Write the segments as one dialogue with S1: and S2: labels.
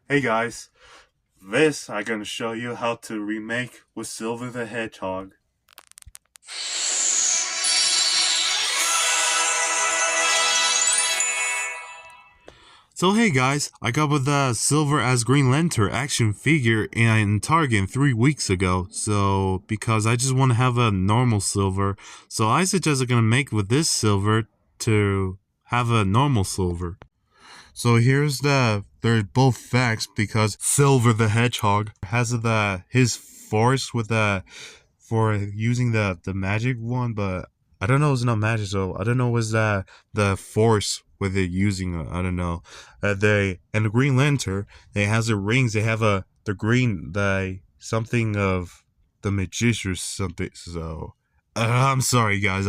S1: Hey guys, this I'm gonna show you how to remake with Silver the Hedgehog. So hey guys, I got with the Silver as Green Lantern action figure in Target 3 weeks ago. So because I just want to have a normal Silver, so I suggest I'm gonna make with this Silver to have a normal Silver. So here's they're both facts because Silver the Hedgehog has his force with for using the magic one, but I don't know it's not magic, so I don't know was that the force with it using I don't know. They and the Green Lantern they has the rings. They have the green the something of the magician or something. So I'm sorry guys,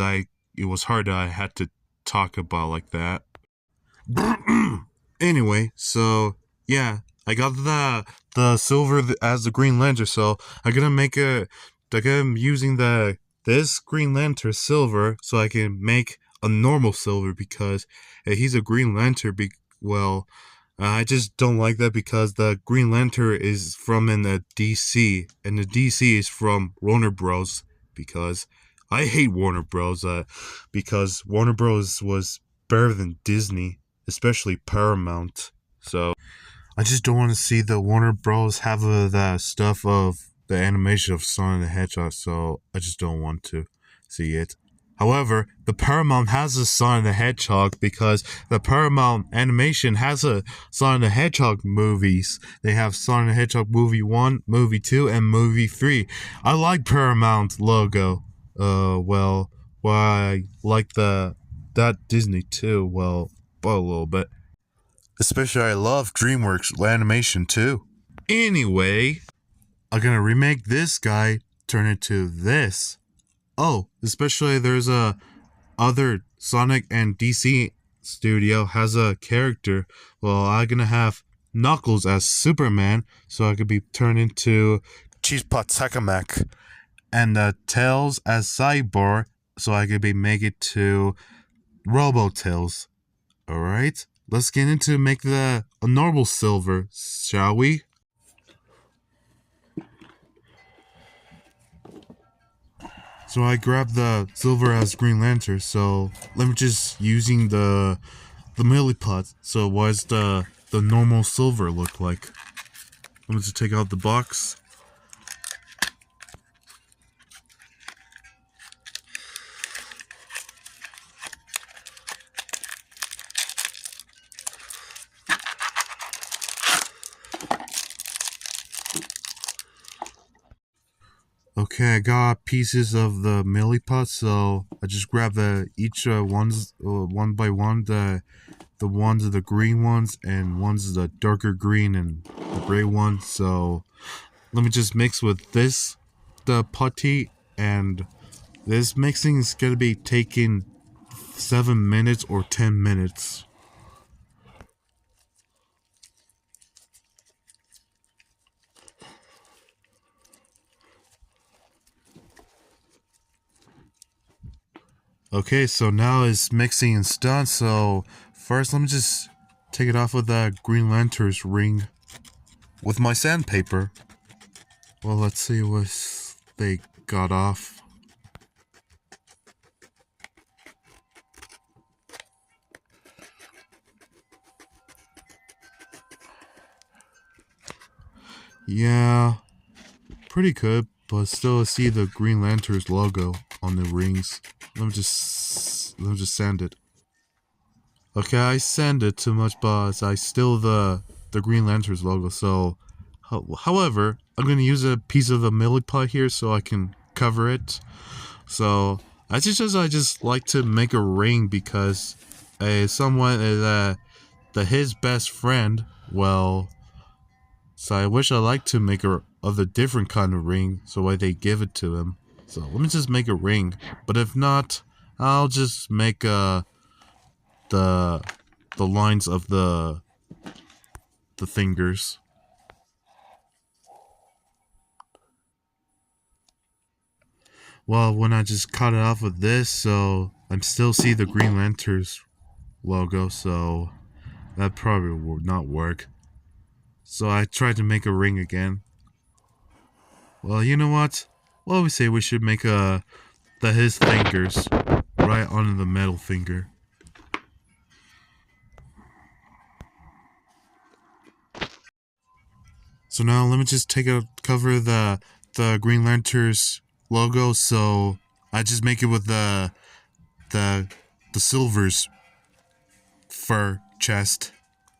S1: it was hard. I had to talk about like that. Anyway, so yeah, I got the silver as the Green Lantern, so I'm gonna make I'm using this Green Lantern silver, so I can make a normal silver because he's a Green Lantern. Well, I just don't like that because the Green Lantern is from in the DC, and the DC is from Warner Bros. Because I hate Warner Bros. Because Warner Bros. Was better than Disney, especially Paramount. So I just don't want to see the Warner Bros. Have the stuff of the animation of Sonic the Hedgehog. So I just don't want to see it. However, the Paramount has a Sonic the Hedgehog because the Paramount animation has a Sonic the Hedgehog movies. They have Sonic the Hedgehog movie 1, movie 2, and movie 3. I like Paramount logo. Well, I like that Disney too. Well, a little bit. Especially I love DreamWorks animation too. Anyway, I'm gonna remake this guy, turn it to this. Oh, especially there's a other Sonic and DC studio has a character. Well, I'm gonna have Knuckles as Superman, so I could be turned into Cheesepot Sakamak, and Tails as Cyborg, so I could be make it to Robo Tails. Alright, let's get into make a normal silver, shall we? So I grabbed the silver as Green Lantern, so let me just using the milliput. So what does the normal silver look like? Let me just take out the box. Okay, I got pieces of the milliput, so I just grab each ones one by one. The ones are the green ones, and one's the darker green and the gray one. So let me just mix with this, the putty, and this mixing is gonna be taking 7 minutes or 10 minutes. Okay, so now it's mixing and done. So first, let me just take it off with that Green Lantern's ring with my sandpaper. Well, let's see what they got off. Yeah, pretty good, but still I see the Green Lantern's logo on the rings. Let me just sand it. Okay, I sand it too much, but I still the Green Lantern's logo. So, however, I'm gonna use a piece of the milliput here so I can cover it. So I just like to make a ring because someone his best friend. Well, so I wish I liked to make a of a different kind of ring, so why they give it to him. So let me just make a ring. But if not, I'll just make the the lines of the fingers. Well, when I just cut it off with this, so I'm still see the Green Lantern's logo, so that probably will not work. So I tried to make a ring again. Well, you know what? Well, we say we should make his fingers right on the middle finger. So now let me just take a cover the Green Lantern's logo. So I just make it with the the silver's fur chest.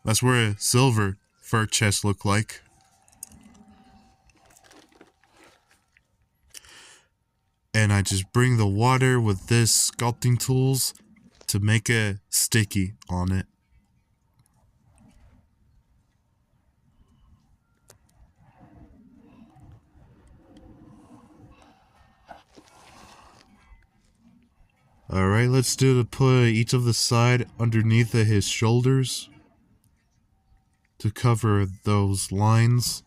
S1: That's where a silver fur chest look like. And I just bring the water with this sculpting tools to make it sticky on it. Alright, let's put each of the side underneath of his shoulders to cover those lines.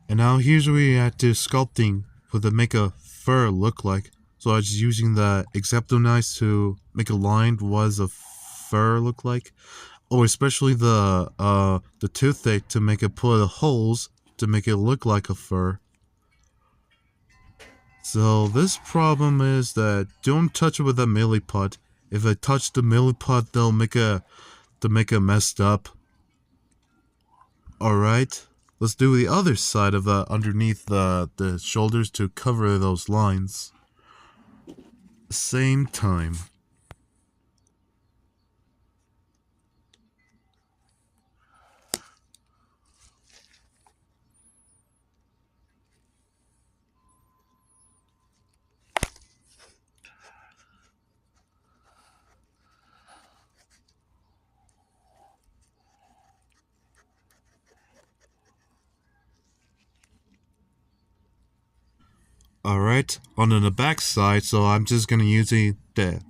S1: And now here's where we had to sculpting for the make a fur look like. So I was just using the X-Acto knives to make a line was a fur look like. Or especially the toothache to make it put holes to make it look like a fur. So this problem is that don't touch it with a milliput. If I touch the milliput, they'll make a messed up. Alright, let's do the other side of underneath the shoulders to cover those lines. Same time. Alright, on the back side, so I'm just gonna use the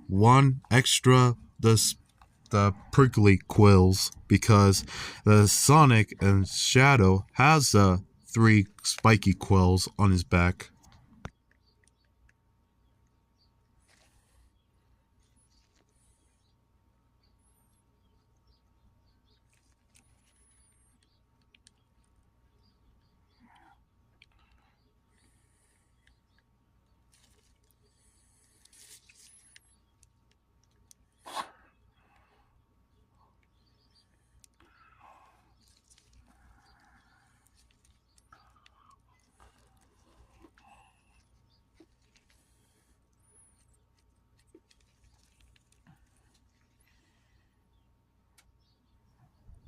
S1: one extra the prickly quills because the Sonic and Shadow has three spiky quills on his back.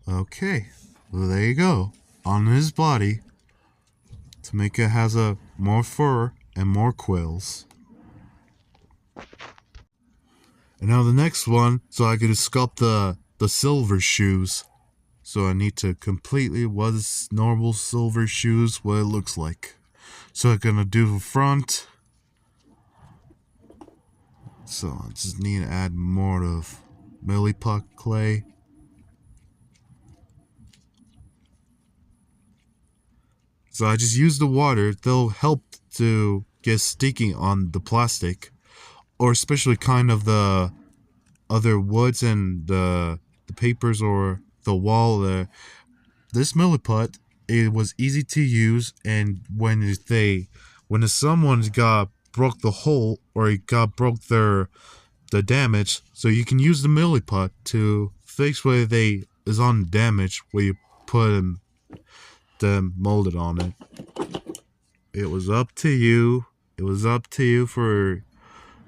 S1: Okay, well there you go. On his body, to make it has a more fur and more quills. And now the next one, so I could sculpt the silver shoes. So I need to completely what is normal silver shoes, what it looks like. So I'm gonna do the front. So I just need to add more of milliput clay. So I just use the water. They'll help to get sticky on the plastic, or especially kind of the other woods and the papers or the wall there. This milliput, it was easy to use, and when someone got broke the hole or it got broke the damage, so you can use the milliput to fix where they is on damage where you put them molded on it. It was up to you. It was up to you for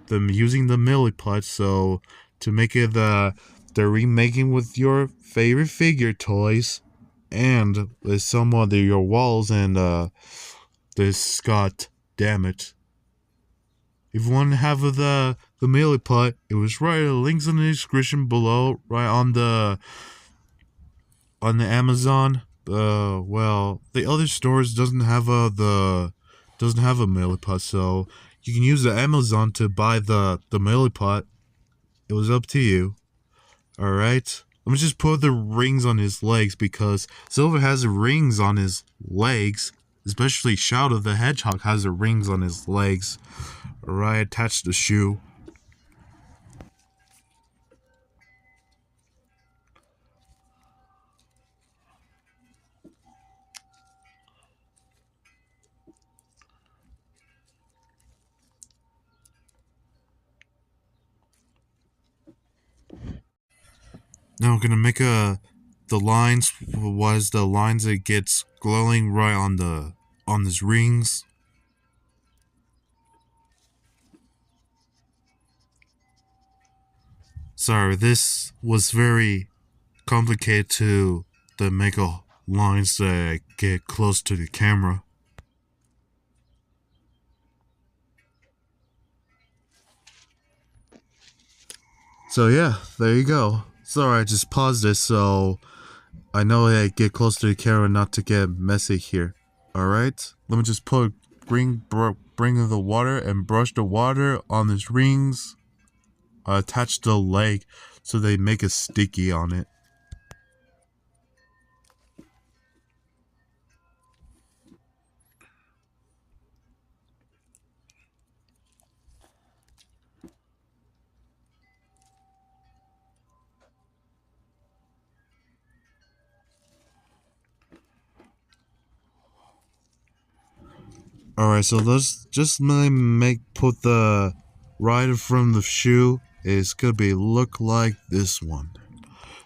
S1: them using the milliput. So to make it the remaking with your favorite figure toys, and with some of your walls and this got damaged. If you want to have the milliput, it was right. Links in the description below, right on the Amazon. Well, the other stores doesn't have a milliput, so you can use the Amazon to buy the milliput. It was up to you. All right. Let me just put the rings on his legs because Silver has rings on his legs. Especially Shadow the Hedgehog has the rings on his legs. Alright, attach the shoe. Now I'm gonna make the lines was the lines that gets glowing right on his rings. Sorry, this was very complicated to make a lines that get close to the camera. So yeah, there you go. Sorry, I just paused this so I know I get close to the camera not to get messy here. Alright, let me just bring the water and brush the water on his rings. Attach the leg so they make it sticky on it. Alright, so let's just put the rider from the shoe. It's gonna be look like this one.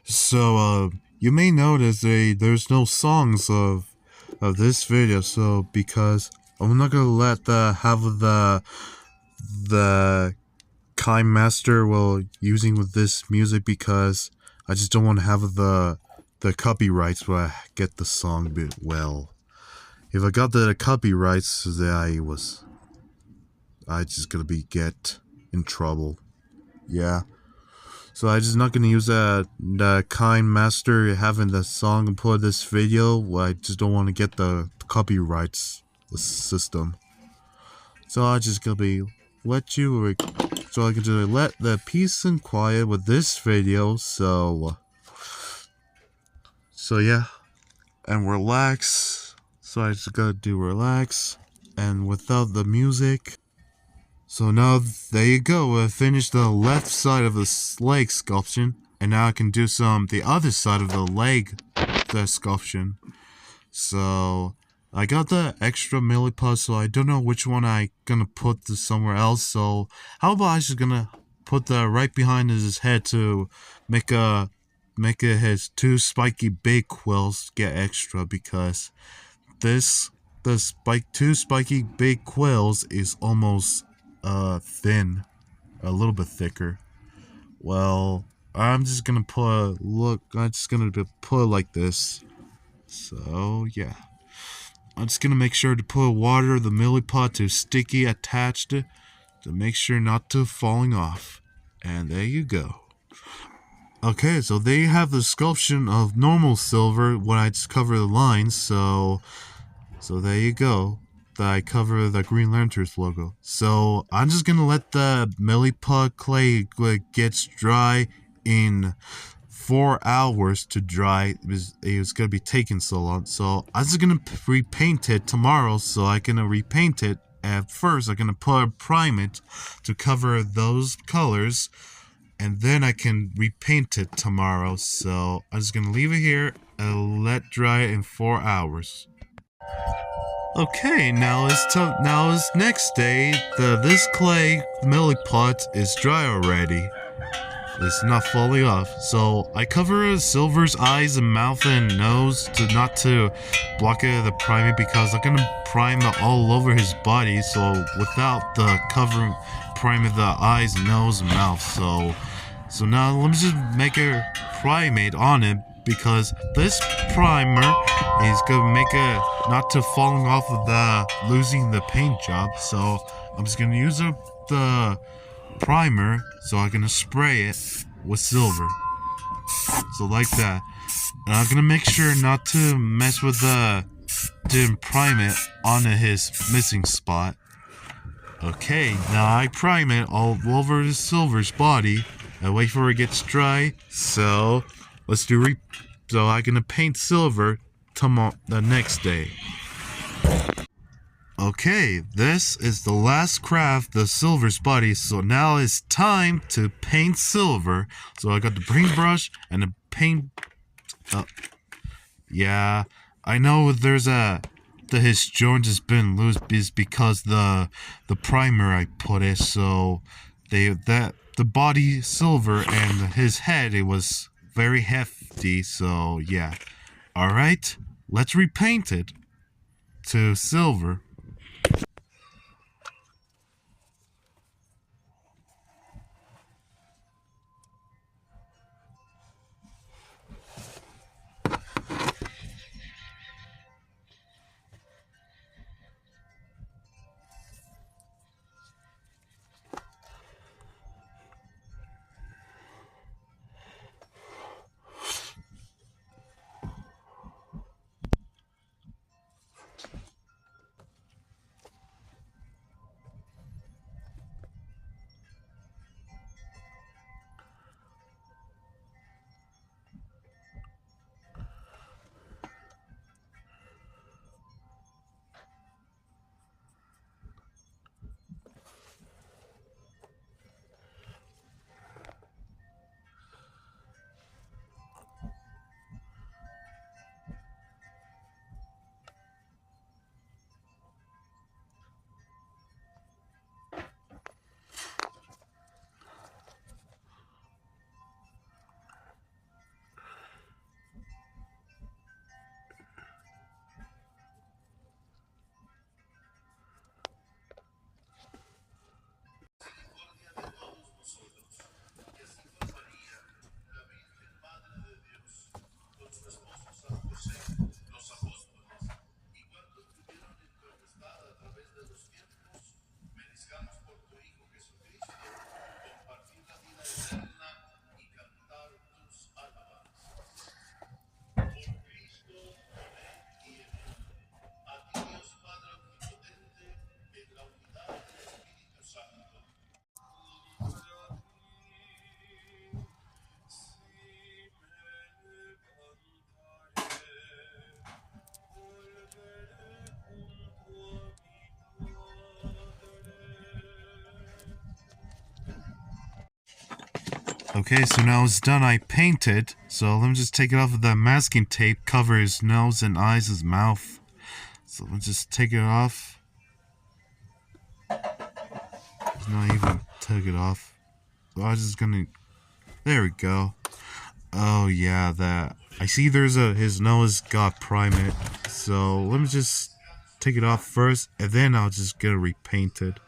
S1: So you may notice there's no songs of this video, so because I'm not gonna let the Kind Master using with this music because I just don't want to have the copyrights where I get the song bit well. If I got the copyrights, then I just gonna get in trouble. Yeah. So I just not gonna use the Kind Master having the song and put this video. I just don't want to get the copyrights system. So I just gonna so I can just let the peace and quiet with this video. So yeah, and relax. So I just gotta do relax and without the music. So now there you go. I finished the left side of the leg sculpture, and now I can do the other side of the leg sculpture. So I got the extra milliput, so I don't know which one I gonna put somewhere else. So how about I just gonna put the right behind his head to make his two spiky big quills get extra because two spiky big quills is almost thin, a little bit thicker. Well, I'm just gonna put it like this. So yeah, I'm just gonna make sure to put water the milliput to sticky attached to make sure not to falling off. And there you go. Okay, so there you have the sculpture of normal silver when I just cover the lines. So there you go. I cover the Green Lantern's logo. So I'm just gonna let the milliput clay gets dry in 4 hours to dry. It was gonna be taking so long. So I'm just gonna repaint it tomorrow. So I can repaint it. At first, I'm gonna prime it to cover those colors, and then I can repaint it tomorrow. So I'm just gonna leave it here and let dry in 4 hours. Okay, now it's next day. This clay milliput is dry already. It's not falling off. So I cover Silver's eyes and mouth and nose not to block it the priming because I'm gonna prime it all over his body. So without the covering priming the eyes, nose, and mouth. So now let me just make a primate on it. Because this primer is gonna make it not to falling off of losing the paint job. So I'm just gonna use the primer, so I'm gonna spray it with silver. So like that. And I'm gonna make sure not to mess with didn't prime it on his missing spot. Okay, now I prime it all over the silver's body. I wait for it gets dry. So let's do so I'm gonna paint silver tomorrow the next day. Okay, this is the last craft, the silver's body, so now it's time to paint silver. So I got the paintbrush and the paint. Yeah, I know his joint has been loose is because the primer I put it, so the body silver and his head it was very hefty, so yeah. Alright, let's repaint it to silver. Okay, so now it's done. I painted. So let me just take it off of that masking tape, cover his nose and eyes, his mouth. So let me just take it off. It's not even took it off. So I was just gonna. There we go. Oh yeah, that. I see his nose got primate. So let me just take it off first, and then I'll just get it repainted.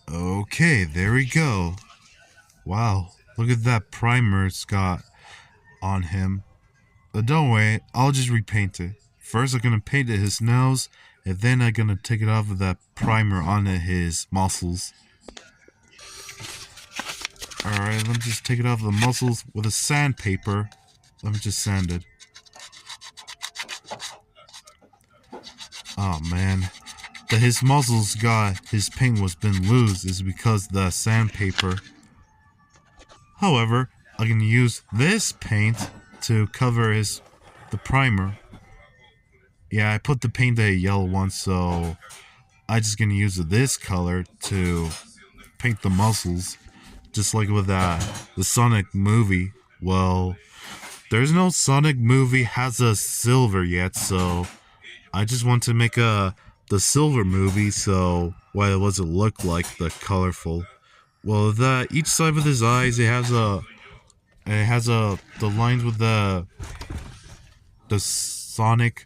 S1: Okay, there we go. Wow, look at that primer it's got on him. But don't worry, I'll just repaint it. First I'm gonna paint his nose, and then I'm gonna take it off of that primer onto his muscles. Alright, let me just take it off of the muscles with a sandpaper. Let me just sand it. Oh man. His muscles his paint was been loose is because the sandpaper. However, I can use this paint to cover the primer. Yeah, I put the paint a yellow one, so I just gonna use this color to paint the muscles, just like with the Sonic movie. Well, there's no Sonic movie has a silver yet, so I just want to make the silver movie. So what does it look like? The colorful. Well, each side of his eyes, it has the lines with the Sonic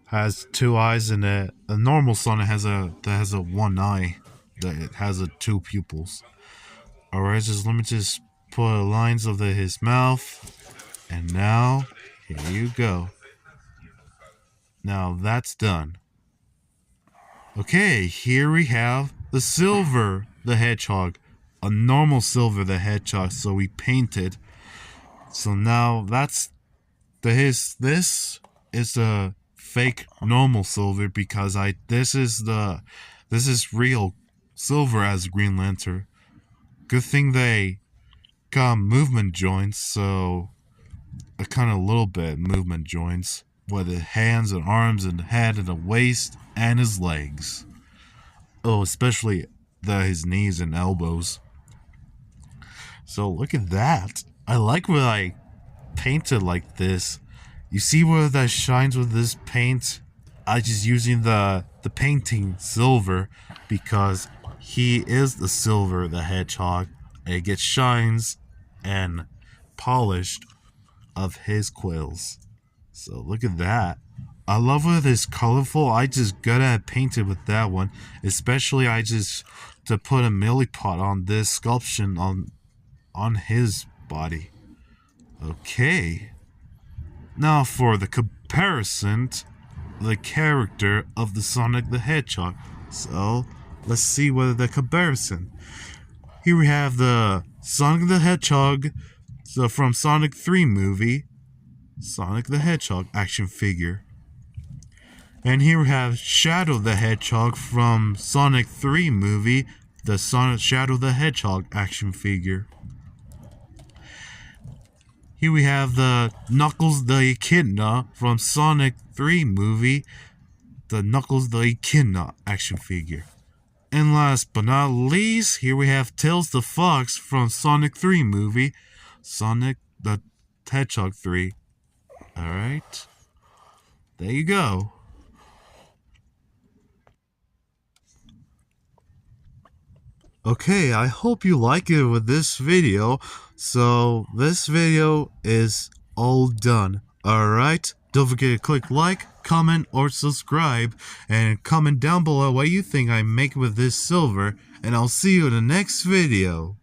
S1: has two eyes, and a normal Sonic has a one eye that it has two pupils. Alright, let me just put lines of his mouth, and now here you go. Now that's done. Okay, here we have the silver the hedgehog, a normal silver the hedgehog. So we painted. So now that's this is the fake normal silver because this is real silver as a Green Lantern. Good thing they got movement joints, so a kind of little bit movement joints with his hands and arms and head and the waist and his legs. Oh, especially his knees and elbows. So look at that. I like what I painted like this. You see where that shines with this paint? I just using the painting silver because he is the silver, the hedgehog. It gets shines and polished of his quills. So look at that. I love what it's colorful. I just good at painted with that one. Especially I just to put a milliput on this sculpture on his body. Okay. Now for the comparison, the character of the Sonic the Hedgehog. So let's see whether the comparison. Here we have the Sonic the Hedgehog from Sonic 3 movie, Sonic the Hedgehog action figure. And here we have Shadow the Hedgehog from Sonic 3 movie, the Sonic Shadow the Hedgehog action figure. Here we have the Knuckles the Echidna from Sonic 3 movie, the Knuckles the Echidna action figure. And last but not least, here we have Tails the Fox from Sonic 3 movie, Sonic the Hedgehog 3. Alright, there you go. Okay, I hope you like it with this video. So this video is all done. Alright, don't forget to click like, comment, or subscribe, and comment down below what you think I make with this silver, and I'll see you in the next video.